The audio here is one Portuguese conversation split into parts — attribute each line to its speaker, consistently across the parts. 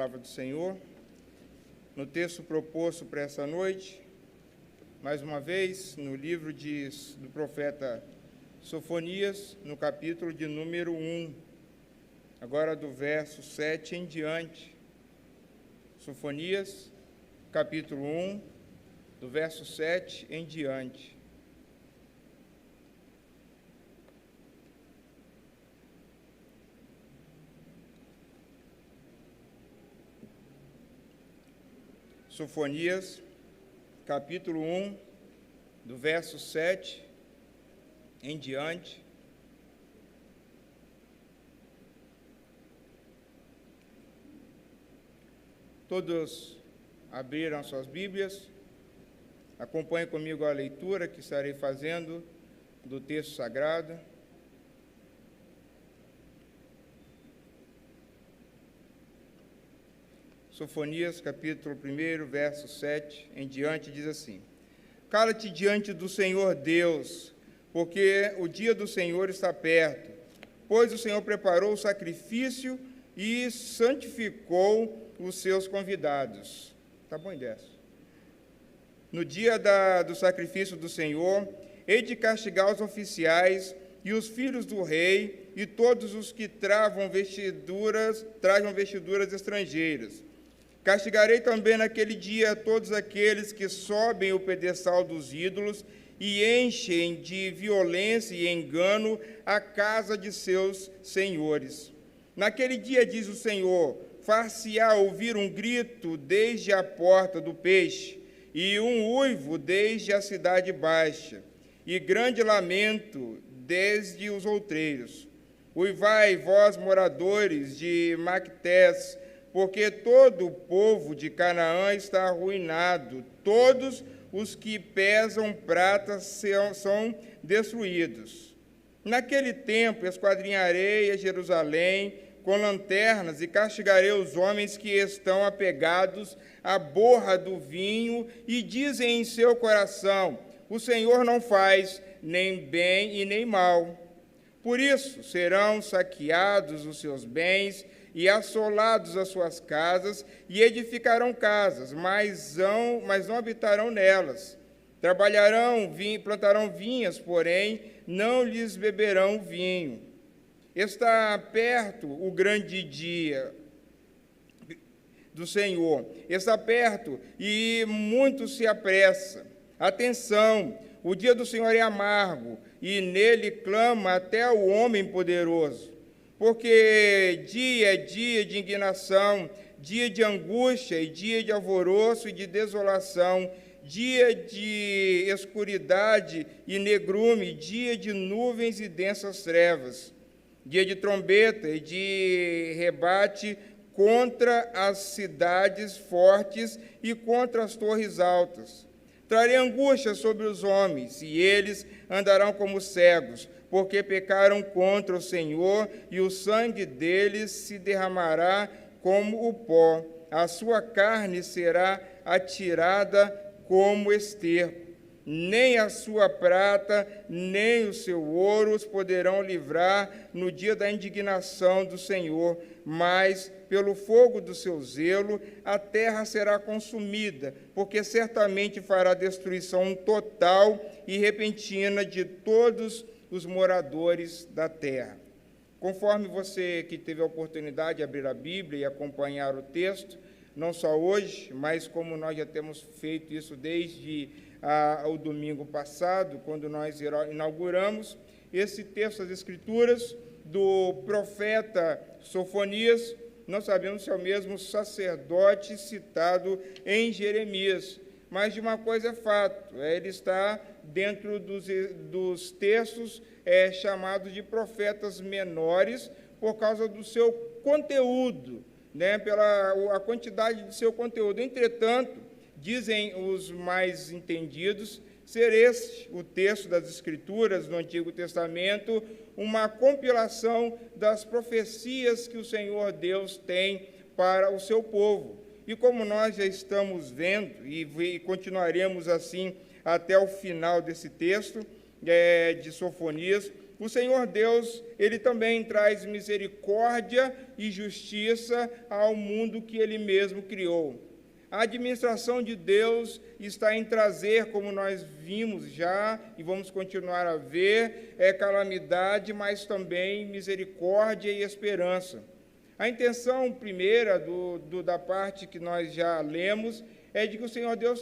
Speaker 1: palavra do Senhor, no texto proposto para essa noite, mais uma vez, no livro do profeta Sofonias, no capítulo de número 1, agora do verso 7 em diante. Sofonias, capítulo 1, do verso 7 em diante. Sofonias, capítulo 1, do verso 7 em diante. Todos abriram suas Bíblias. Acompanhe comigo a leitura que estarei fazendo do texto sagrado. Sofonias, capítulo 1, verso 7 em diante, diz assim: Cala-te diante do Senhor Deus, porque o dia do Senhor está perto, pois o Senhor preparou o sacrifício e santificou os seus convidados. Tá bom, Indesso? No dia do sacrifício do Senhor, hei de castigar os oficiais e os filhos do rei e todos os que trajam vestiduras estrangeiras. Castigarei também naquele dia todos aqueles que sobem o pedestal dos ídolos e enchem de violência e engano a casa de seus senhores. Naquele dia, diz o Senhor, far-se-á ouvir um grito desde a porta do peixe, e um uivo desde a cidade baixa, e grande lamento desde os outreiros. Uivai, vós, moradores de Mactés, porque todo o povo de Canaã está arruinado, todos os que pesam prata são destruídos. Naquele tempo esquadrinharei a Jerusalém com lanternas e castigarei os homens que estão apegados à borra do vinho e dizem em seu coração: o Senhor não faz nem bem e nem mal. Por isso serão saqueados os seus bens e assolados as suas casas, e edificarão casas, mas não habitarão nelas. Trabalharão, plantarão vinhas, porém não lhes beberão vinho. Está perto o grande dia do Senhor, está perto e muito se apressa. Atenção, o dia do Senhor é amargo, e nele clama até o homem poderoso. Porque dia é dia de indignação, dia de angústia e dia de alvoroço e de desolação, dia de escuridade e negrume, dia de nuvens e densas trevas, dia de trombeta e de rebate contra as cidades fortes e contra as torres altas. Trarei angústia sobre os homens, e eles andarão como cegos, porque pecaram contra o Senhor, e o sangue deles se derramará como o pó. A sua carne será atirada como esterco. Nem a sua prata, nem o seu ouro os poderão livrar no dia da indignação do Senhor, mas pelo fogo do seu zelo a terra será consumida, porque certamente fará destruição total e repentina de todos os moradores da terra. Conforme você que teve a oportunidade de abrir a Bíblia e acompanhar o texto, não só hoje, mas como nós já temos feito isso desde o domingo passado, quando nós inauguramos esse texto das Escrituras do profeta Sofonias, não sabemos se é o mesmo sacerdote citado em Jeremias, mas de uma coisa é fato, ele está dentro dos textos chamados de profetas menores, por causa do seu conteúdo, pela a quantidade do seu conteúdo. Entretanto, dizem os mais entendidos, ser este o texto das Escrituras do Antigo Testamento, uma compilação das profecias que o Senhor Deus tem para o seu povo. E como nós já estamos vendo, e continuaremos assim até o final desse texto de Sofonias, o Senhor Deus, Ele também traz misericórdia e justiça ao mundo que Ele mesmo criou. A administração de Deus está em trazer, como nós vimos já, e vamos continuar a ver, calamidade, mas também misericórdia e esperança. A intenção primeira da parte que nós já lemos é de que o Senhor Deus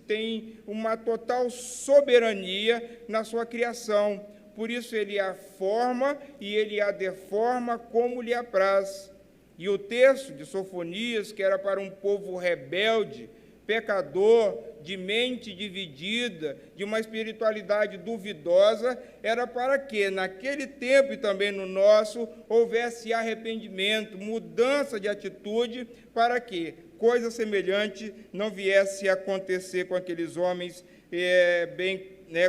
Speaker 1: tem uma total soberania na sua criação. Por isso, Ele a forma e Ele a deforma como lhe apraz. E o texto de Sofonias, que era para um povo rebelde, pecador, de mente dividida, de uma espiritualidade duvidosa, era para que, naquele tempo e também no nosso, houvesse arrependimento, mudança de atitude, para que coisa semelhante não viesse a acontecer com aqueles homens,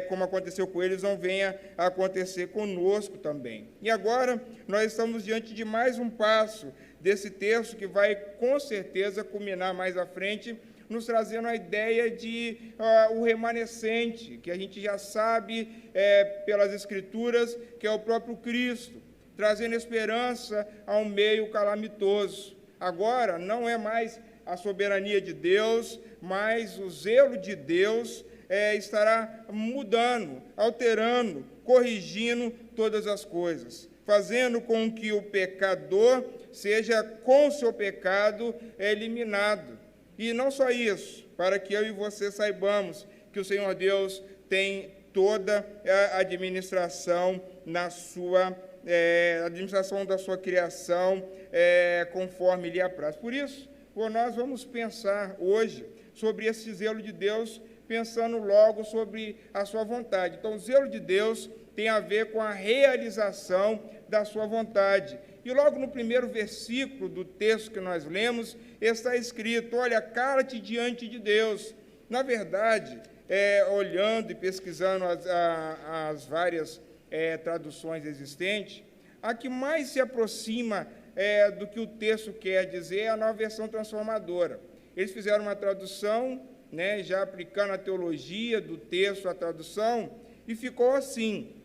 Speaker 1: como aconteceu com eles, não venha a acontecer conosco também. E agora, nós estamos diante de mais um passo desse texto que vai, com certeza, culminar mais à frente, nos trazendo a ideia de o remanescente, que a gente já sabe pelas Escrituras, que é o próprio Cristo, trazendo esperança a um meio calamitoso. Agora, não é mais a soberania de Deus, mas o zelo de Deus estará mudando, alterando, corrigindo todas as coisas, fazendo com que o pecador seja, com seu pecado, eliminado. E não só isso, para que eu e você saibamos que o Senhor Deus tem toda a administração administração da sua criação, conforme lhe apraz. Por isso, nós vamos pensar hoje sobre esse zelo de Deus, pensando logo sobre a sua vontade. Então, o zelo de Deus tem a ver com a realização da sua vontade. E logo no primeiro versículo do texto que nós lemos, está escrito: olha, cala-te diante de Deus. Na verdade, olhando e pesquisando as várias traduções existentes, a que mais se aproxima do que o texto quer dizer é a Nova Versão Transformadora. Eles fizeram uma tradução, já aplicando a teologia do texto à tradução, e ficou assim: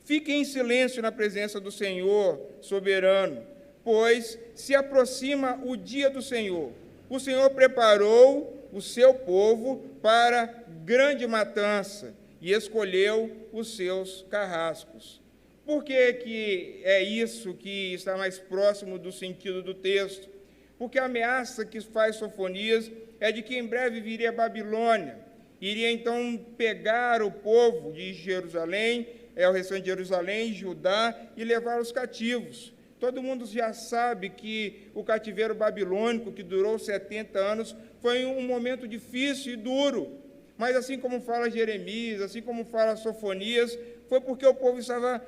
Speaker 1: fiquem em silêncio na presença do Senhor soberano, pois se aproxima o dia do Senhor. O Senhor preparou o seu povo para grande matança e escolheu os seus carrascos. Por que é isso que está mais próximo do sentido do texto? Porque a ameaça que faz Sofonias é de que em breve viria a Babilônia, iria então pegar o povo de Jerusalém, o restante de Jerusalém, Judá, e levar os cativos. Todo mundo já sabe que o cativeiro babilônico, que durou 70 anos, foi um momento difícil e duro. Mas assim como fala Jeremias, assim como fala Sofonias, foi porque o povo estava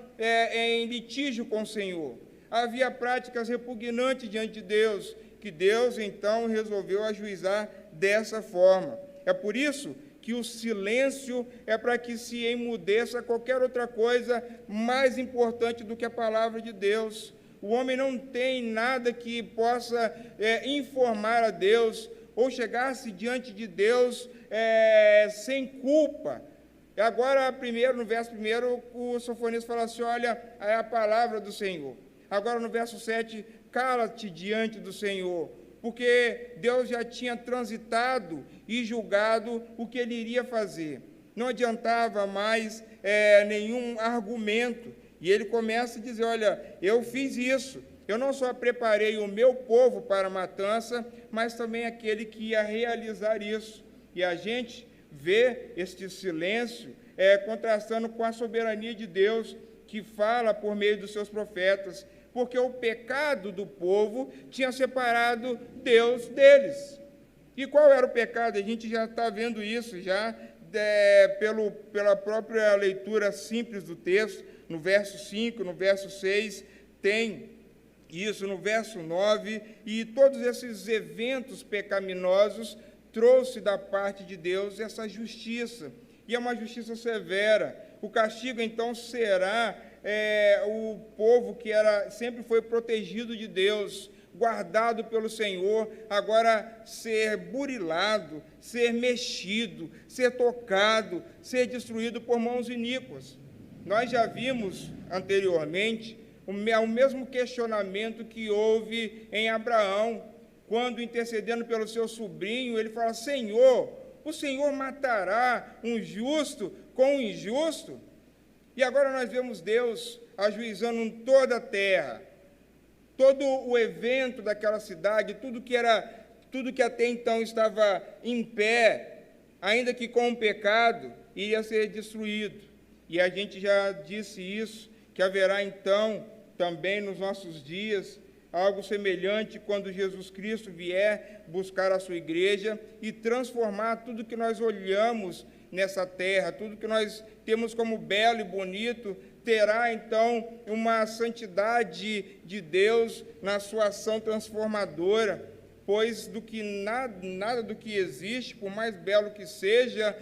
Speaker 1: em litígio com o Senhor. Havia práticas repugnantes diante de Deus, que Deus então resolveu ajuizar dessa forma. É por isso que o silêncio é para que se emudeça qualquer outra coisa mais importante do que a palavra de Deus. O homem não tem nada que possa informar a Deus ou chegar-se diante de Deus sem culpa. Agora, primeiro, no verso 1, o Sofonias fala assim: olha, é a palavra do Senhor. Agora, no verso 7, cala-te diante do Senhor, porque Deus já tinha transitado e julgado o que ele iria fazer. Não adiantava mais nenhum argumento. E ele começa a dizer: olha, eu fiz isso. Eu não só preparei o meu povo para a matança, mas também aquele que ia realizar isso. E a gente vê este silêncio contrastando com a soberania de Deus, que fala por meio dos seus profetas, porque o pecado do povo tinha separado Deus deles. E qual era o pecado? A gente já está vendo isso já pela própria leitura simples do texto. No verso 5, no verso 6, tem isso, no verso 9, e todos esses eventos pecaminosos trouxe da parte de Deus essa justiça, e é uma justiça severa. O castigo, então, será o povo que sempre foi protegido de Deus, guardado pelo Senhor, agora ser burilado, ser mexido, ser tocado, ser destruído por mãos iníquas. Nós já vimos anteriormente o mesmo questionamento que houve em Abraão, quando, intercedendo pelo seu sobrinho, ele fala: Senhor, o Senhor matará um justo com um injusto? E agora nós vemos Deus ajuizando toda a terra, todo o evento daquela cidade, tudo que até então estava em pé, ainda que com o pecado, iria ser destruído. E a gente já disse isso, que haverá então, também nos nossos dias, algo semelhante quando Jesus Cristo vier buscar a sua igreja e transformar tudo que nós olhamos nessa terra, tudo que nós temos como belo e bonito, terá então uma santidade de Deus na sua ação transformadora, pois nada do que existe, por mais belo que seja,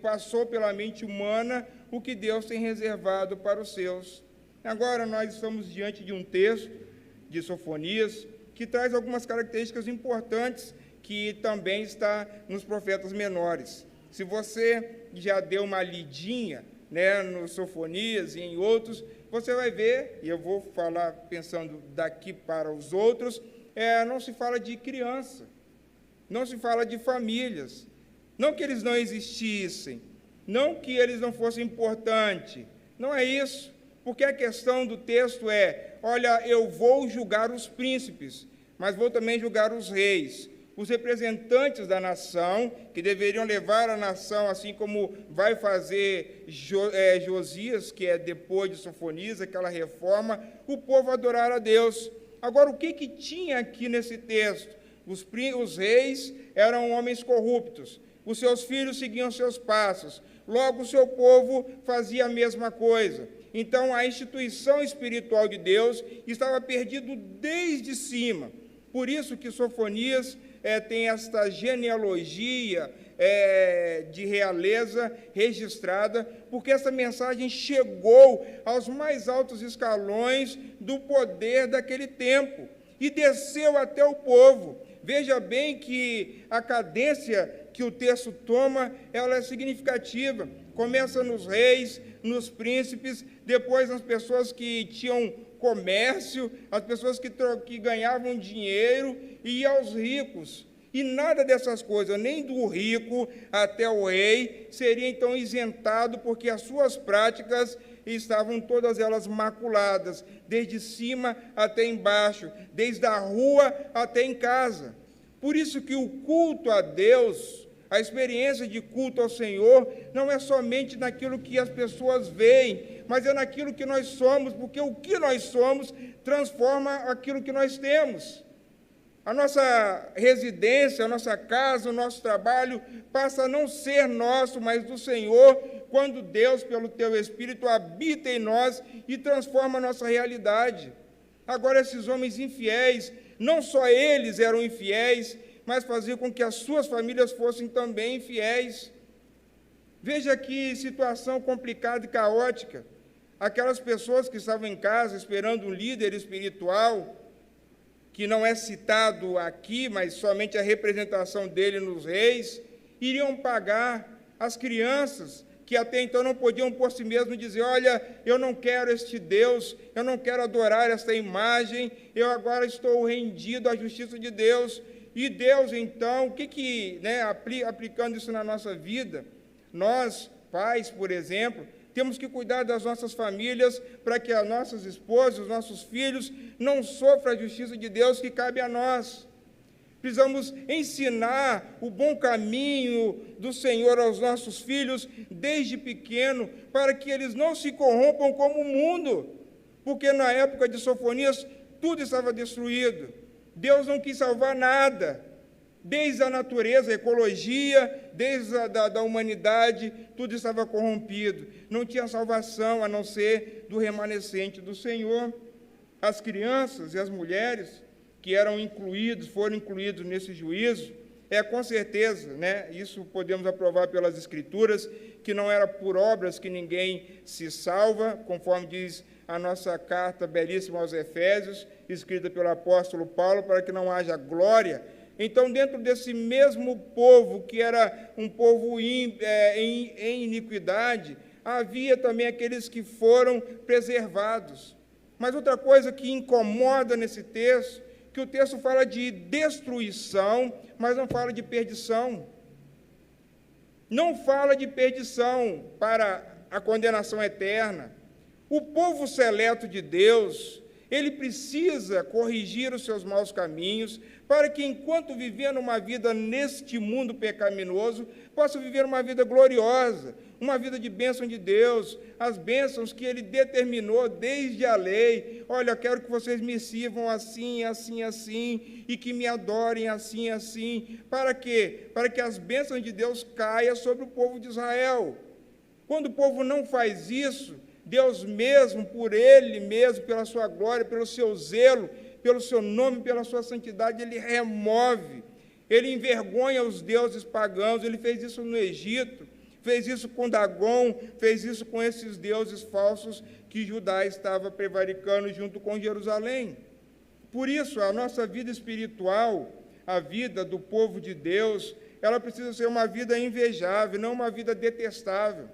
Speaker 1: passou pela mente humana o que Deus tem reservado para os seus. Agora nós estamos diante de um texto de Sofonias que traz algumas características importantes que também está nos profetas menores. Se você já deu uma lidinha, no Sofonias e em outros, você vai ver, e eu vou falar pensando daqui para os outros, não se fala de criança, não se fala de famílias, não que eles não existissem, não que eles não fossem importantes, não é isso, porque a questão do texto olha, eu vou julgar os príncipes, mas vou também julgar os reis, os representantes da nação, que deveriam levar a nação, assim como vai fazer Josias, que é depois de Sofonias, aquela reforma, o povo adorar a Deus. Agora, o que tinha aqui nesse texto? Os reis eram homens corruptos, os seus filhos seguiam seus passos, logo o seu povo fazia a mesma coisa. Então, a instituição espiritual de Deus estava perdida desde cima. Por isso que Sofonias tem esta genealogia de realeza registrada, porque essa mensagem chegou aos mais altos escalões do poder daquele tempo e desceu até o povo. Veja bem que a cadência que o texto toma, ela é significativa. Começa nos reis, nos príncipes, depois nas pessoas que tinham comércio, as pessoas que ganhavam dinheiro, e aos ricos. E nada dessas coisas, nem do rico até o rei, seria então isentado, porque as suas práticas estavam todas elas maculadas, desde cima até embaixo, desde a rua até em casa. Por isso que o culto a Deus, a experiência de culto ao Senhor, não é somente naquilo que as pessoas veem, mas é naquilo que nós somos, porque o que nós somos transforma aquilo que nós temos. A nossa residência, a nossa casa, o nosso trabalho passa a não ser nosso, mas do Senhor, quando Deus, pelo teu Espírito, habita em nós e transforma a nossa realidade. Agora, esses homens infiéis, não só eles eram infiéis, mas faziam com que as suas famílias fossem também infiéis. Veja que situação complicada e caótica. Aquelas pessoas que estavam em casa esperando um líder espiritual, que não é citado aqui, mas somente a representação dele nos reis, iriam pagar as crianças, que até então não podiam por si mesmo dizer: olha, eu não quero este Deus, eu não quero adorar esta imagem, eu agora estou rendido à justiça de Deus. E Deus, então, aplicando isso na nossa vida, nós, pais, por exemplo, temos que cuidar das nossas famílias para que as nossas esposas, os nossos filhos, não sofram a justiça de Deus que cabe a nós. Precisamos ensinar o bom caminho do Senhor aos nossos filhos desde pequeno, para que eles não se corrompam como o mundo, porque na época de Sofonias tudo estava destruído. Deus não quis salvar nada, desde a natureza, a ecologia, desde a humanidade, tudo estava corrompido. Não tinha salvação a não ser do remanescente do Senhor. As crianças e as mulheres que foram incluídos nesse juízo, com certeza, isso podemos aprovar pelas Escrituras, que não era por obras que ninguém se salva, conforme diz a nossa carta belíssima aos Efésios, escrita pelo apóstolo Paulo, para que não haja glória. Então, dentro desse mesmo povo, que era um povo em iniquidade, havia também aqueles que foram preservados. Mas outra coisa que incomoda nesse texto, que o texto fala de destruição, mas não fala de perdição. Não fala de perdição para a condenação eterna. O povo seleto de Deus, ele precisa corrigir os seus maus caminhos, para que, enquanto vivendo uma vida neste mundo pecaminoso, possa viver uma vida gloriosa, uma vida de bênção de Deus, as bênçãos que Ele determinou desde a lei. Olha, eu quero que vocês me sirvam assim, assim, assim, e que me adorem assim, assim. Para quê? Para que as bênçãos de Deus caiam sobre o povo de Israel. Quando o povo não faz isso, Deus mesmo, por Ele mesmo, pela sua glória, pelo seu zelo, pelo seu nome, pela sua santidade, Ele remove, Ele envergonha os deuses pagãos. Ele fez isso no Egito, fez isso com Dagon, fez isso com esses deuses falsos que Judá estava prevaricando junto com Jerusalém. Por isso, a nossa vida espiritual, a vida do povo de Deus, ela precisa ser uma vida invejável, não uma vida detestável.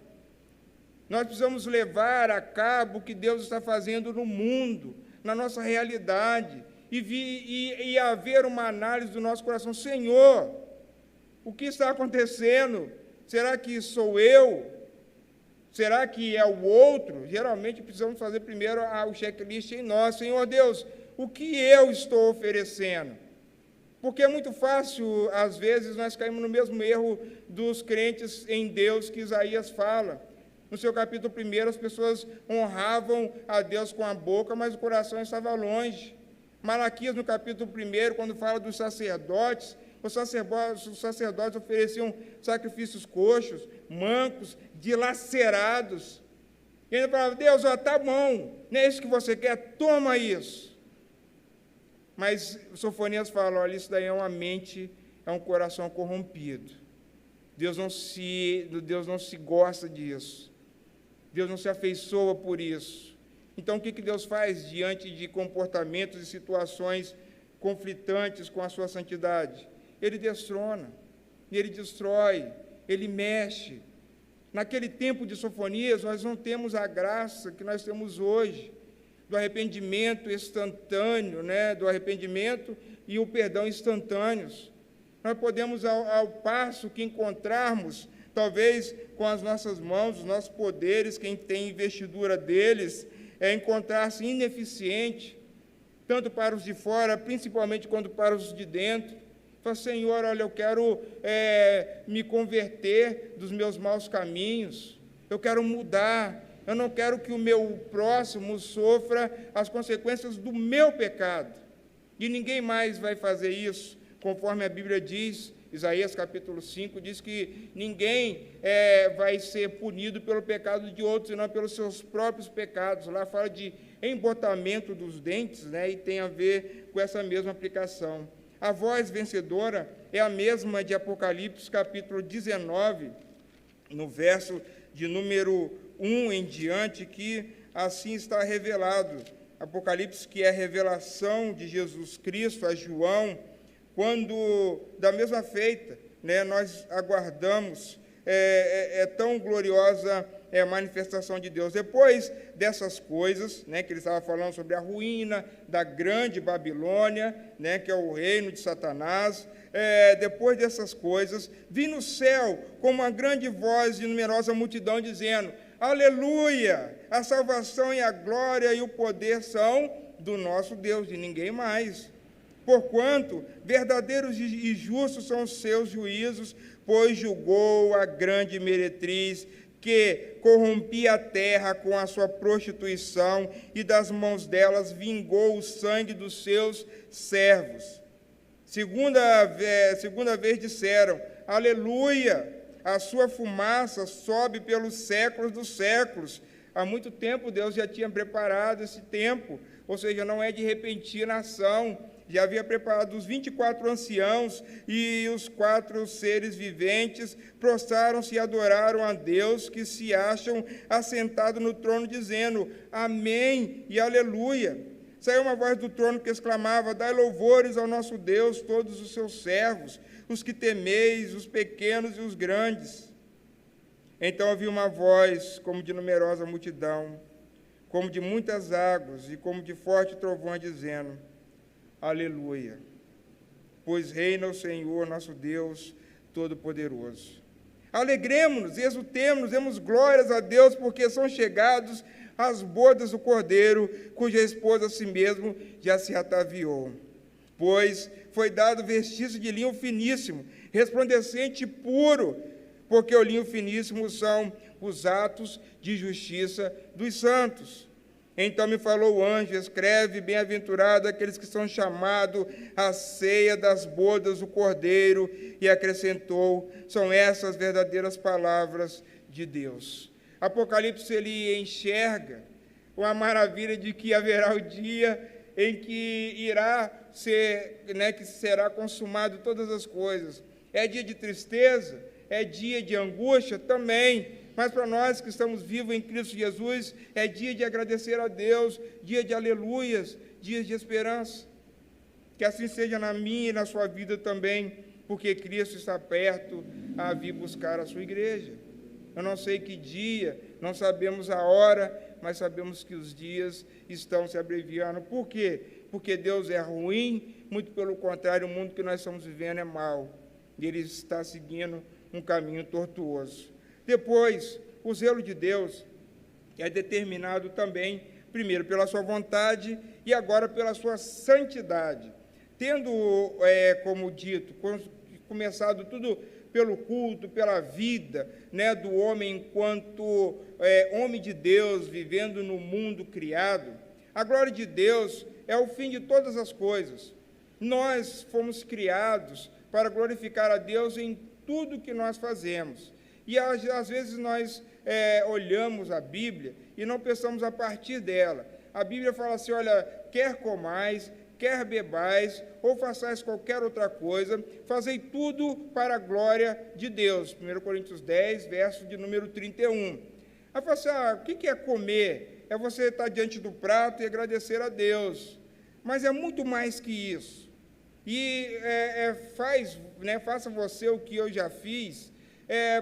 Speaker 1: Nós precisamos levar a cabo o que Deus está fazendo no mundo, na nossa realidade, e haver uma análise do nosso coração. Senhor, o que está acontecendo? Será que sou eu? Será que é o outro? Geralmente precisamos fazer primeiro o checklist em nós. Senhor Deus, o que eu estou oferecendo? Porque é muito fácil, às vezes, nós caímos no mesmo erro dos crentes em Deus que Isaías fala. No seu capítulo 1, as pessoas honravam a Deus com a boca, mas o coração estava longe. Malaquias, no capítulo 1, quando fala dos sacerdotes, os sacerdotes ofereciam sacrifícios coxos, mancos, dilacerados. E ele falava: Deus, está bom, não é isso que você quer? Toma isso. Mas Sofonias fala: olha, isso daí é uma mente, é um coração corrompido. Deus não se gosta disso. Deus não se afeiçoa por isso. Então, o que Deus faz diante de comportamentos e situações conflitantes com a sua santidade? Ele destrona, ele destrói, ele mexe. Naquele tempo de Sofonias, nós não temos a graça que nós temos hoje, do arrependimento instantâneo, do arrependimento e o perdão instantâneos. Nós podemos, ao passo que encontrarmos, talvez com as nossas mãos, os nossos poderes, quem tem investidura deles, encontrar-se ineficiente, tanto para os de fora, principalmente quanto para os de dentro. Fala: Senhor, olha, eu quero me converter dos meus maus caminhos, eu quero mudar, eu não quero que o meu próximo sofra as consequências do meu pecado. E ninguém mais vai fazer isso, conforme a Bíblia diz. Isaías capítulo 5 diz que ninguém vai ser punido pelo pecado de outros, senão pelos seus próprios pecados. Lá fala de embotamento dos dentes, e tem a ver com essa mesma aplicação. A voz vencedora é a mesma de Apocalipse capítulo 19, no verso de número 1 em diante, que assim está revelado. Apocalipse, que é a revelação de Jesus Cristo a João, quando, da mesma feita, nós aguardamos, tão gloriosa a manifestação de Deus. Depois dessas coisas, que ele estava falando sobre a ruína da grande Babilônia, que é o reino de Satanás, depois dessas coisas, vi no céu como uma grande voz de numerosa multidão dizendo: aleluia, a salvação e a glória e o poder são do nosso Deus, de ninguém mais. Porquanto verdadeiros e justos são os seus juízos, pois julgou a grande meretriz que corrompia a terra com a sua prostituição, e das mãos delas vingou o sangue dos seus servos. Segunda vez disseram: aleluia, a sua fumaça sobe pelos séculos dos séculos. Há muito tempo Deus já tinha preparado esse tempo, ou seja, não é de repentina ação. Já havia preparado os 24 anciãos e os 4 seres viventes, prostraram-se e adoraram a Deus, que se acham assentado no trono, dizendo: amém e aleluia. Saiu uma voz do trono que exclamava: dai louvores ao nosso Deus, todos os seus servos, os que temeis, os pequenos e os grandes. Então ouvi uma voz, como de numerosa multidão, como de muitas águas, e como de forte trovão, dizendo: Aleluia! Pois reina o Senhor, nosso Deus Todo-Poderoso. Alegremo-nos, exultemos, demos glórias a Deus, porque são chegados as bodas do Cordeiro, cuja esposa a si mesmo já se ataviou. Pois foi dado vestígio de linho finíssimo, resplandecente e puro, porque o linho finíssimo são os atos de justiça dos santos. Então me falou o anjo: escreve, bem-aventurado aqueles que são chamados à ceia das bodas do Cordeiro, e acrescentou: são essas verdadeiras palavras de Deus. Apocalipse, ele enxerga uma maravilha de que haverá o dia em que irá ser, que será consumado todas as coisas. É dia de tristeza, é dia de angústia também, mas para nós que estamos vivos em Cristo Jesus, é dia de agradecer a Deus, dia de aleluias, dia de esperança. Que assim seja na minha e na sua vida também, porque Cristo está perto a vir buscar a sua igreja. Eu não sei que dia, não sabemos a hora, mas sabemos que os dias estão se abreviando. Por quê? Porque Deus é ruim, muito pelo contrário, o mundo que nós estamos vivendo é mau. E Ele está seguindo um caminho tortuoso. Depois, o zelo de Deus é determinado também, primeiro, pela sua vontade e agora pela sua santidade. Tendo, como dito, começado tudo pelo culto, pela vida, do homem enquanto homem de Deus, vivendo no mundo criado, a glória de Deus é o fim de todas as coisas. Nós fomos criados para glorificar a Deus em tudo que nós fazemos. E às vezes nós olhamos a Bíblia e não pensamos a partir dela. A Bíblia fala assim: olha, quer comais, quer bebais, ou façais qualquer outra coisa, fazei tudo para a glória de Deus. 1 Coríntios 10, verso de número 31. Aí fala assim: o que é comer? É você estar diante do prato e agradecer a Deus. Mas é muito mais que isso. E faça você o que eu já fiz.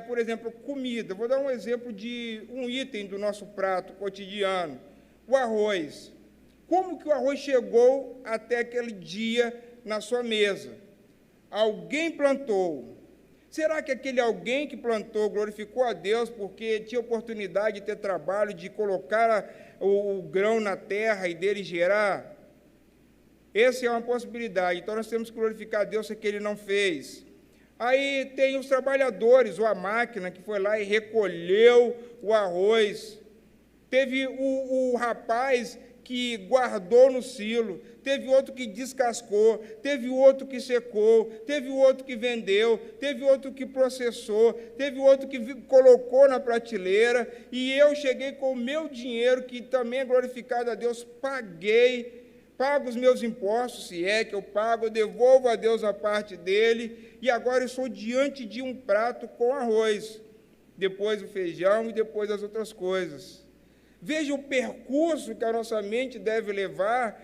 Speaker 1: Por exemplo, comida. Vou dar um exemplo de um item do nosso prato cotidiano: o arroz. Como que o arroz chegou até aquele dia na sua mesa? Alguém plantou. Será que aquele alguém que plantou glorificou a Deus porque tinha oportunidade de ter trabalho, de colocar o grão na terra e dele gerar? Essa é uma possibilidade. Então, nós temos que glorificar a Deus se que ele não fez. Aí tem os trabalhadores, ou a máquina que foi lá e recolheu o arroz. Teve o rapaz que guardou no silo, teve outro que descascou, teve outro que secou, teve outro que vendeu, teve outro que processou, teve outro que colocou na prateleira, e eu cheguei com o meu dinheiro, que também é glorificado a Deus, pago os meus impostos, se é que eu pago, eu devolvo a Deus a parte dele, e agora eu estou diante de um prato com arroz, depois o feijão e depois as outras coisas. Veja o percurso que a nossa mente deve levar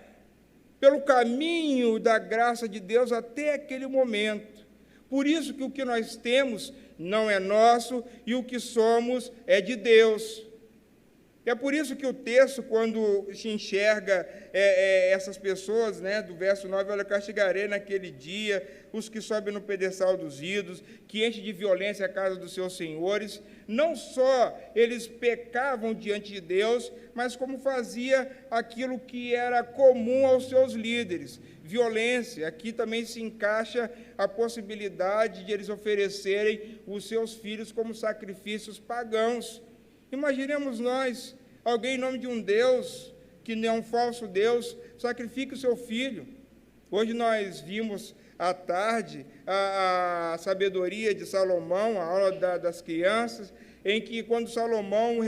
Speaker 1: pelo caminho da graça de Deus até aquele momento. Por isso que o que nós temos não é nosso e o que somos é de Deus. É por isso que o texto, quando se enxerga essas pessoas, do verso 9, olha, castigarei naquele dia os que sobem no pedestal dos ídolos, que enchem de violência a casa dos seus senhores. Não só eles pecavam diante de Deus, mas como fazia aquilo que era comum aos seus líderes, violência. Aqui também se encaixa a possibilidade de eles oferecerem os seus filhos como sacrifícios pagãos. Imaginemos nós, alguém em nome de um Deus, que não é um falso Deus, sacrifique o seu filho. Hoje nós vimos à tarde a sabedoria de Salomão, a aula das crianças, em que quando Salomão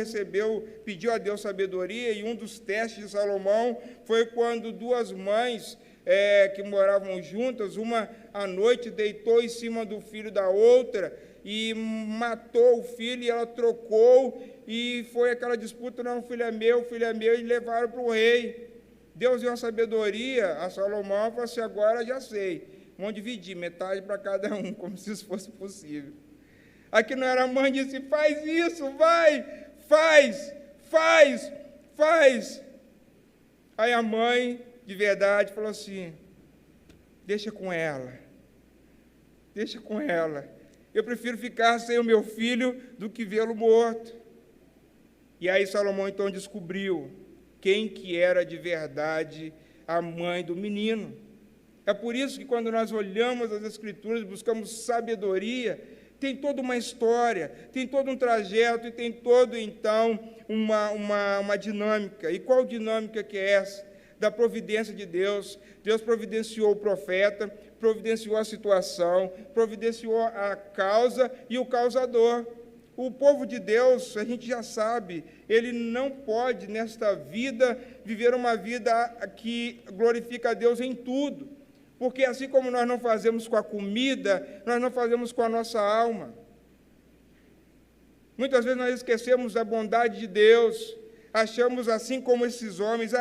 Speaker 1: pediu a Deus sabedoria, e um dos testes de Salomão foi quando duas mães que moravam juntas, uma à noite deitou em cima do filho da outra e matou o filho, e ela trocou, e foi aquela disputa: não, o filho é meu, e levaram para o rei. Deus deu uma sabedoria a Salomão, e falou assim: agora já sei, vamos dividir, metade para cada um, como se isso fosse possível. A que não era mãe disse: faz isso, vai, faz. Aí a mãe, de verdade, falou assim: deixa com ela. Eu prefiro ficar sem o meu filho do que vê-lo morto. E aí Salomão então descobriu quem que era de verdade a mãe do menino. É por isso que quando nós olhamos as Escrituras, buscamos sabedoria, tem toda uma história, tem todo um trajeto e tem todo, então, uma dinâmica. E qual dinâmica que é essa? Da providência de Deus. Deus providenciou o profeta, providenciou a situação, providenciou a causa e o causador. O povo de Deus, a gente já sabe, ele não pode, nesta vida, viver uma vida que glorifica a Deus em tudo. Porque assim como nós não fazemos com a comida, nós não fazemos com a nossa alma. Muitas vezes nós esquecemos da bondade de Deus, achamos assim como esses homens: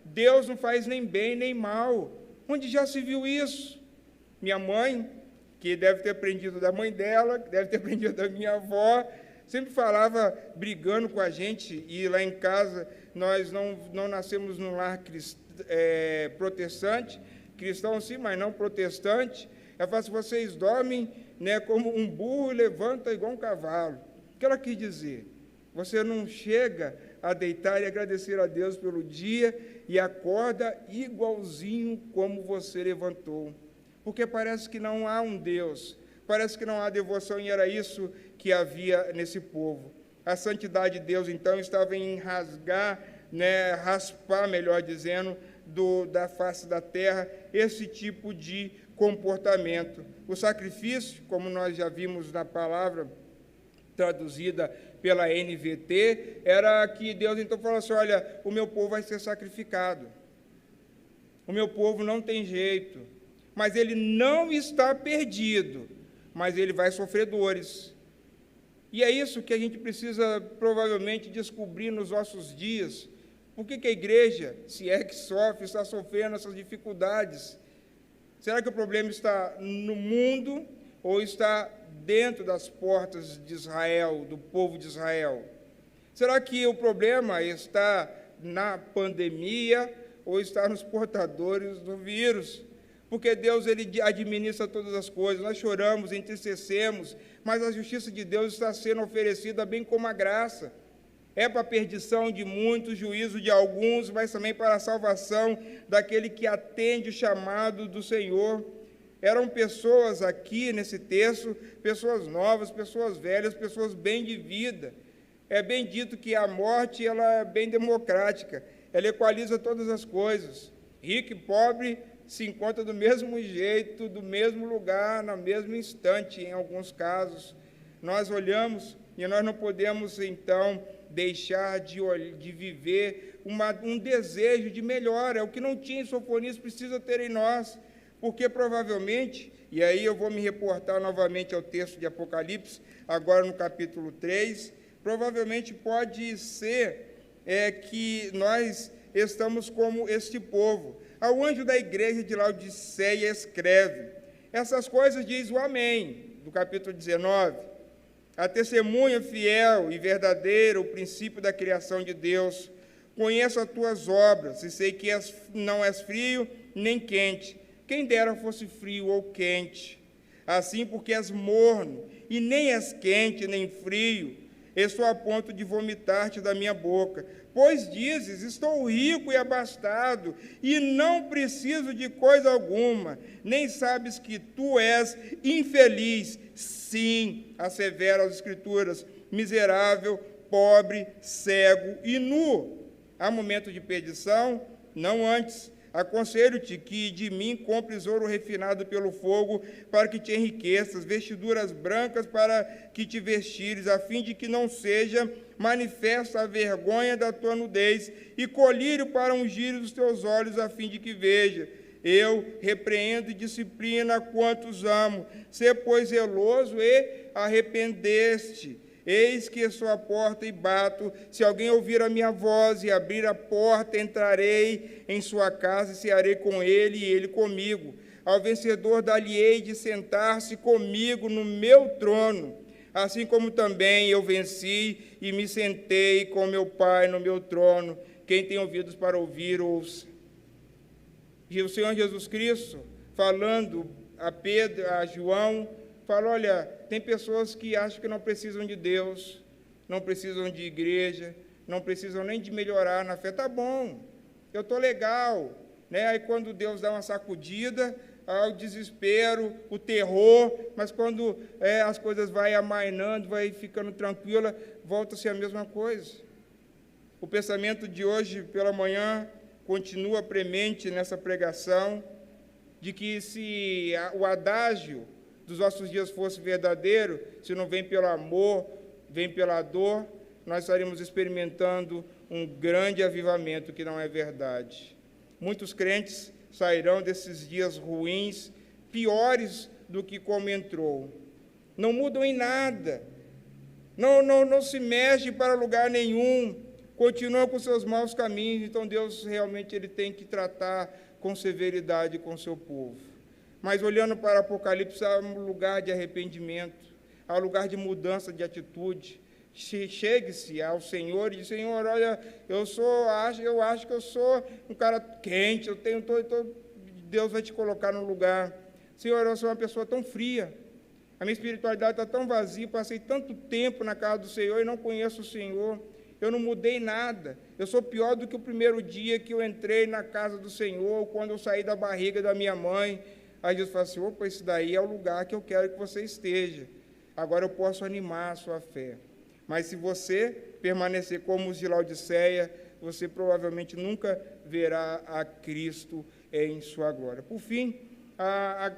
Speaker 1: Deus não faz nem bem nem mal. Onde já se viu isso? Minha mãe, que deve ter aprendido da mãe dela, que deve ter aprendido da minha avó, sempre falava brigando com a gente, e lá em casa nós não nascemos num lar protestante, cristão sim, mas não protestante. Ela fala assim: vocês dormem, né, como um burro e levantam igual um cavalo. O que ela quis dizer? Você não chega a deitar e agradecer a Deus pelo dia e acorda igualzinho como você levantou. Porque parece que não há um Deus, parece que não há devoção, e era isso que havia nesse povo. A santidade de Deus, então, estava em raspar, melhor dizendo, da face da terra, esse tipo de comportamento. O sacrifício, como nós já vimos na palavra traduzida pela NVT, era que Deus então falou assim: olha, o meu povo vai ser sacrificado, o meu povo não tem jeito, mas ele não está perdido, mas ele vai sofrer dores. E é isso que a gente precisa provavelmente descobrir nos nossos dias. Por que a igreja, se é que sofre, está sofrendo essas dificuldades? Será que o problema está no mundo ou está dentro das portas de Israel, do povo de Israel? Será que o problema está na pandemia ou está nos portadores do vírus? Porque Deus, ele administra todas as coisas. Nós choramos, entristecemos, mas a justiça de Deus está sendo oferecida bem como a graça. É para a perdição de muitos, juízo de alguns, mas também para a salvação daquele que atende o chamado do Senhor. Eram pessoas aqui nesse texto, pessoas novas, pessoas velhas, pessoas bem de vida. É bem dito que a morte, ela é bem democrática, ela equaliza todas as coisas. Rico e pobre se encontram do mesmo jeito, do mesmo lugar, no mesmo instante, em alguns casos. Nós olhamos e nós não podemos, então, deixar de viver um desejo de melhora. É o que não tinha em Sofonias, precisa ter em nós, porque provavelmente, e aí eu vou me reportar novamente ao texto de Apocalipse, agora no capítulo 3, provavelmente pode ser que nós estamos como este povo. Ao anjo da igreja de Laodiceia escreve: essas coisas diz o Amém, do capítulo 19, a testemunha fiel e verdadeira, o princípio da criação de Deus. Conheço as tuas obras, e sei que não és frio nem quente. Quem dera fosse frio ou quente. Assim, porque és morno, e nem és quente nem frio, estou a ponto de vomitar-te da minha boca. Pois dizes: estou rico e abastado, e não preciso de coisa alguma, nem sabes que tu és infeliz. Sim, assevera as Escrituras, miserável, pobre, cego e nu. Há momento de perdição? Não antes. Aconselho-te que de mim compres ouro refinado pelo fogo, para que te enriqueças, vestiduras brancas para que te vestires, a fim de que não seja manifesta a vergonha da tua nudez, e colírio para ungir os teus olhos, a fim de que veja. Eu repreendo e disciplina quantos amo. Sê, pois, zeloso e arrependeste. Eis que estou à porta e bato. Se alguém ouvir a minha voz e abrir a porta, entrarei em sua casa e cearei com ele e ele comigo. Ao vencedor dar-lhe-ei de sentar-se comigo no meu trono, assim como também eu venci e me sentei com meu Pai no meu trono. Quem tem ouvidos para ouvir, ouça. E o Senhor Jesus Cristo, falando a Pedro, a João, fala, olha, tem pessoas que acham que não precisam de Deus, não precisam de igreja, não precisam nem de melhorar na fé. Tá bom, eu estou legal, né? Aí quando Deus dá uma sacudida, o desespero, o terror, mas quando as coisas vai amainando, vai ficando tranquila, volta-se a mesma coisa. O pensamento de hoje pela manhã continua premente nessa pregação, de que se o adágio dos nossos dias fosse verdadeiro, se não vem pelo amor, vem pela dor, nós estaríamos experimentando um grande avivamento que não é verdade. Muitos crentes sairão desses dias ruins, piores do que como entrou. Não mudam em nada, não se mexe para lugar nenhum, continuam com seus maus caminhos. Então Deus realmente ele tem que tratar com severidade com o seu povo. Mas olhando para o Apocalipse, há um lugar de arrependimento, há um lugar de mudança de atitude. Chegue-se ao Senhor e diz, Senhor, olha, eu acho que eu sou um cara quente, Deus vai te colocar no lugar. Senhor, eu sou uma pessoa tão fria, a minha espiritualidade está tão vazia, passei tanto tempo na casa do Senhor e não conheço o Senhor, eu não mudei nada, eu sou pior do que o primeiro dia que eu entrei na casa do Senhor, quando eu saí da barriga da minha mãe. Aí Deus fala assim, opa, esse daí é o lugar que eu quero que você esteja, agora eu posso animar a sua fé. Mas se você permanecer como os de Laodiceia, você provavelmente nunca verá a Cristo em sua glória. Por fim,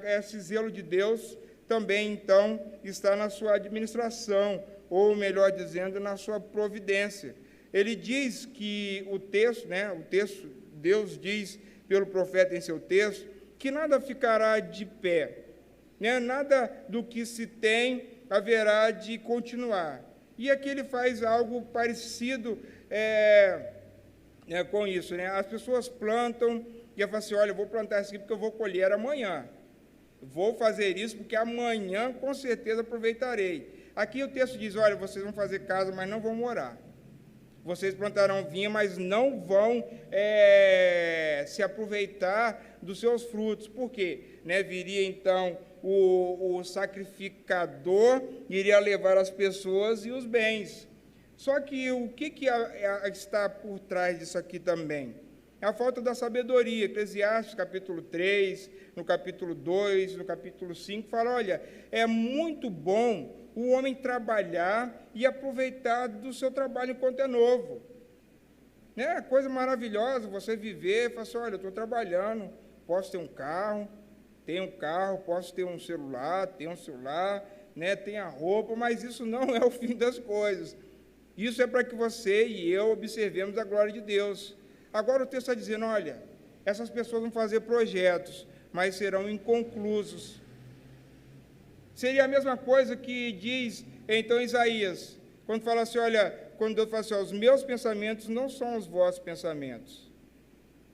Speaker 1: esse zelo de Deus também, então, está na sua administração, ou melhor dizendo, na sua providência. Ele diz que o texto, Deus diz pelo profeta em seu texto, que nada ficará de pé, né? Nada do que se tem haverá de continuar. E aqui ele faz algo parecido com isso, né? As pessoas plantam e falam assim, olha, eu vou plantar isso aqui porque eu vou colher amanhã. Vou fazer isso porque amanhã com certeza aproveitarei. Aqui o texto diz, olha, vocês vão fazer casa, mas não vão morar. Vocês plantarão vinha, mas não vão se aproveitar dos seus frutos. Por quê? Né? Viria, então, o sacrificador, iria levar as pessoas e os bens. Só que o que está por trás disso aqui também? É a falta da sabedoria. Eclesiastes, capítulo 3, no capítulo 2, no capítulo 5, fala, olha, é muito bom o homem trabalhar e aproveitar do seu trabalho enquanto é novo. É coisa maravilhosa você viver, falar assim, olha, eu estou trabalhando, posso ter um carro, tenho um carro, posso ter um celular, tenho um celular, né, tenho a roupa, mas isso não é o fim das coisas. Isso é para que você e eu observemos a glória de Deus. Agora o texto está dizendo, olha, essas pessoas vão fazer projetos, mas serão inconclusos. Seria a mesma coisa que diz, então, Isaías, quando fala assim, olha, quando Deus fala assim, os meus pensamentos não são os vossos pensamentos.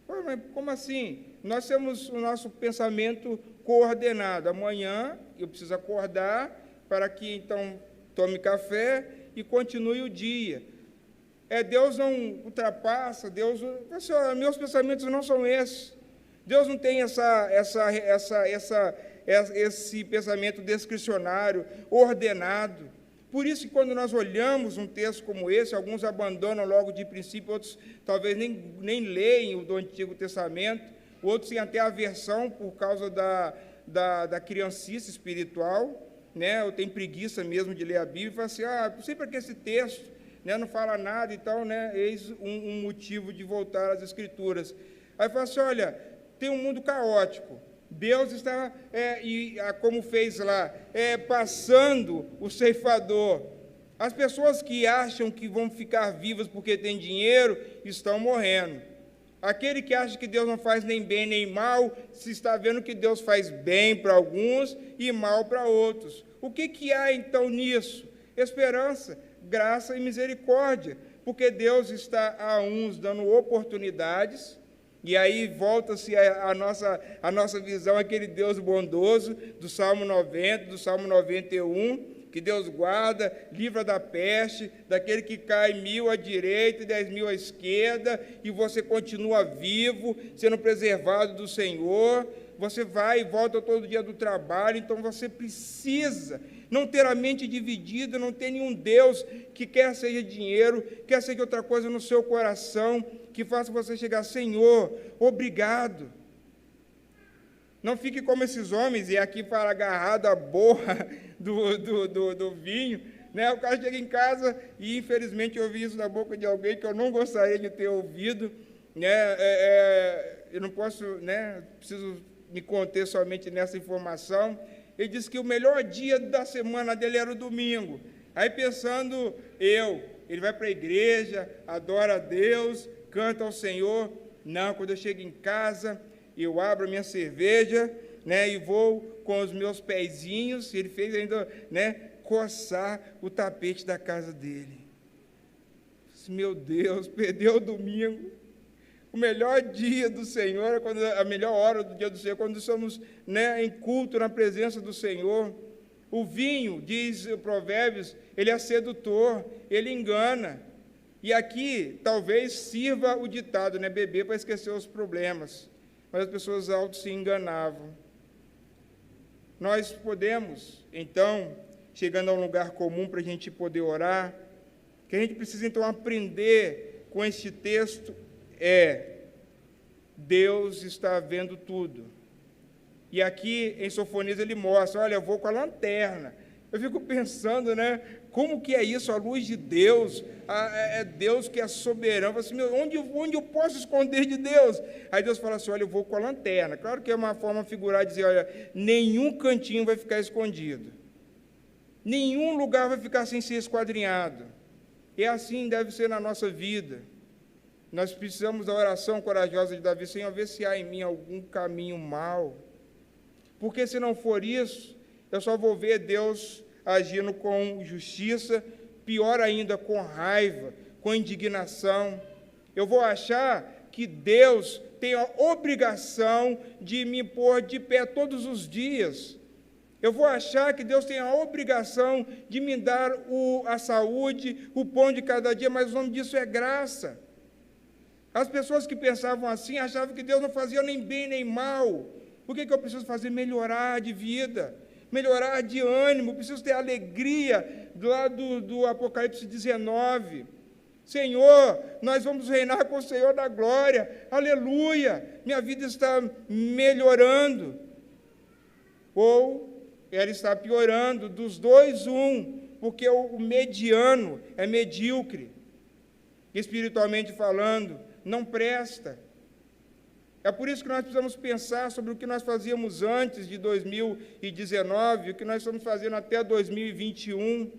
Speaker 1: Pô, mas como assim? Nós temos o nosso pensamento coordenado. Amanhã eu preciso acordar para que, então, tome café e continue o dia. Deus não ultrapassa, Deus... Assim, olha, meus pensamentos não são esses. Deus não tem esse pensamento discricionário, ordenado. Por isso que quando nós olhamos um texto como esse, alguns abandonam logo de princípio, outros talvez nem leem o do Antigo Testamento, outros têm até aversão por causa da criancice espiritual, né? Ou tem preguiça mesmo de ler a Bíblia, e fala assim, não sei para que esse texto, né, não fala nada, então, né, eis um motivo de voltar às Escrituras. Aí fala assim, olha, tem um mundo caótico, Deus está, como fez lá, passando o ceifador. As pessoas que acham que vão ficar vivas porque têm dinheiro, estão morrendo. Aquele que acha que Deus não faz nem bem nem mal, se está vendo que Deus faz bem para alguns e mal para outros. O que há, então, nisso? Esperança, graça e misericórdia, porque Deus está a uns dando oportunidades. E aí volta-se a nossa visão, aquele Deus bondoso, do Salmo 90, do Salmo 91, que Deus guarda, livra da peste, daquele que cai 1.000 à direita e 10.000 à esquerda, e você continua vivo, sendo preservado do Senhor. Você vai e volta todo dia do trabalho, então você precisa não ter a mente dividida, não ter nenhum Deus que quer seja dinheiro, quer seja outra coisa no seu coração, que faça você chegar, Senhor, obrigado. Não fique como esses homens, e aqui para agarrado a borra do vinho, né? O cara chega em casa e, infelizmente, eu ouvi isso da boca de alguém que eu não gostaria de ter ouvido, né? Eu não posso, né? Preciso me conter somente nessa informação. Ele disse que o melhor dia da semana dele era o domingo. Aí, pensando ele vai para a igreja, adora a Deus, canta ao Senhor. Não, quando eu chego em casa, eu abro a minha cerveja, né, e vou com os meus pezinhos, ele fez ainda, né, coçar o tapete da casa dele. Meu Deus, perdeu o domingo. O melhor dia do Senhor, a melhor hora do dia do Senhor, quando estamos, né, em culto, na presença do Senhor. O vinho, diz o Provérbios, ele é sedutor, ele engana. E aqui, talvez, sirva o ditado, né, beber para esquecer os problemas. Mas as pessoas auto se enganavam. Nós podemos, então, chegando a um lugar comum para a gente poder orar, que a gente precisa, então, aprender com este texto, Deus está vendo tudo. E aqui, em Sofonias, ele mostra, olha, eu vou com a lanterna. Eu fico pensando, né, como que é isso, a luz de Deus, é Deus que é soberano. Eu falo assim, onde eu posso esconder de Deus? Aí Deus fala assim, olha, eu vou com a lanterna. Claro que é uma forma figurada de dizer, olha, nenhum cantinho vai ficar escondido. Nenhum lugar vai ficar sem ser esquadrinhado. E assim deve ser na nossa vida. Nós precisamos da oração corajosa de Davi, Senhor, vê se há em mim algum caminho mau. Porque se não for isso, eu só vou ver Deus agindo com justiça, pior ainda, com raiva, com indignação. Eu vou achar que Deus tem a obrigação de me pôr de pé todos os dias. Eu vou achar que Deus tem a obrigação de me dar a saúde, o pão de cada dia, mas o nome disso é graça. As pessoas que pensavam assim, achavam que Deus não fazia nem bem nem mal. O que eu preciso fazer? Melhorar de vida, melhorar de ânimo, preciso ter alegria lá do Apocalipse 19. Senhor, nós vamos reinar com o Senhor da glória, aleluia, minha vida está melhorando. Ou ela está piorando, dos dois, porque o mediano é medíocre, espiritualmente falando, não presta. É por isso que nós precisamos pensar sobre o que nós fazíamos antes de 2019, o que nós estamos fazendo até 2021.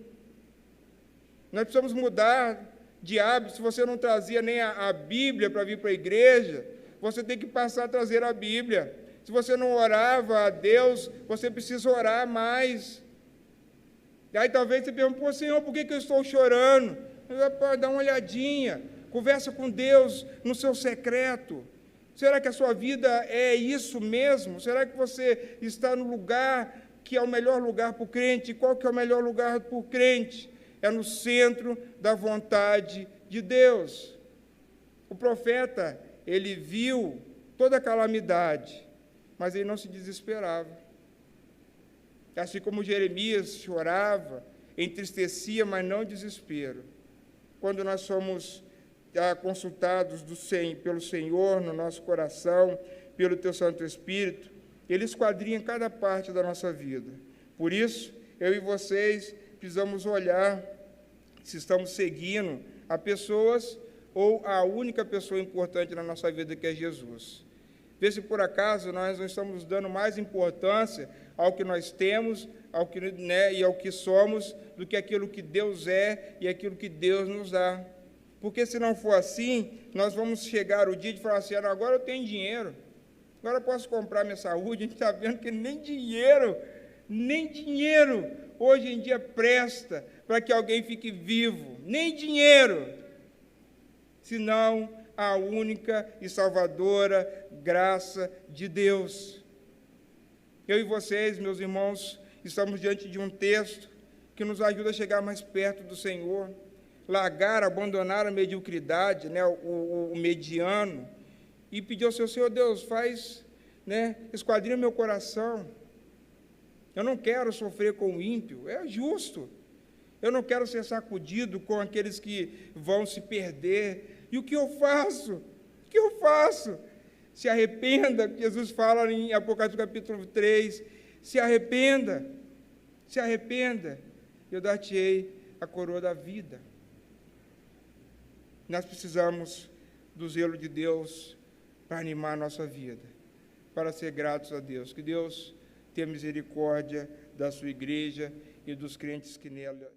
Speaker 1: Nós precisamos mudar de hábito. Se você não trazia nem a Bíblia para vir para a igreja, você tem que passar a trazer a Bíblia. Se você não orava a Deus, você precisa orar mais. E aí talvez você pergunte, Senhor, por que eu estou chorando? Dá uma olhadinha, conversa com Deus no seu secreto. Será que a sua vida é isso mesmo? Será que você está no lugar que é o melhor lugar para o crente? Qual que é o melhor lugar para o crente? É no centro da vontade de Deus. O profeta, ele viu toda a calamidade, mas ele não se desesperava. Assim como Jeremias chorava, entristecia, mas não desespero. Quando nós somos consultados pelo Senhor no nosso coração, pelo Teu Santo Espírito, Ele esquadrinha cada parte da nossa vida. Por isso, eu e vocês precisamos olhar se estamos seguindo a pessoas ou a única pessoa importante na nossa vida, que é Jesus. Vê se por acaso nós não estamos dando mais importância ao que nós temos, e ao que somos, do que aquilo que Deus é e aquilo que Deus nos dá. Porque se não for assim, nós vamos chegar o dia de falar assim, agora eu tenho dinheiro, agora eu posso comprar minha saúde. A gente está vendo que nem dinheiro hoje em dia presta para que alguém fique vivo, nem dinheiro, senão a única e salvadora graça de Deus. Eu e vocês, meus irmãos, estamos diante de um texto que nos ajuda a chegar mais perto do Senhor, largar, abandonar a mediocridade, né, o mediano, e pedir ao Senhor, Deus, faz, né, esquadrinha meu coração. Eu não quero sofrer com o ímpio, é justo. Eu não quero ser sacudido com aqueles que vão se perder. E o que eu faço? O que eu faço? Se arrependa, Jesus fala em Apocalipse capítulo 3, se arrependa, eu dar-te-ei a coroa da vida. Nós precisamos do zelo de Deus para animar a nossa vida, para ser gratos a Deus. Que Deus tenha misericórdia da sua igreja e dos crentes que nela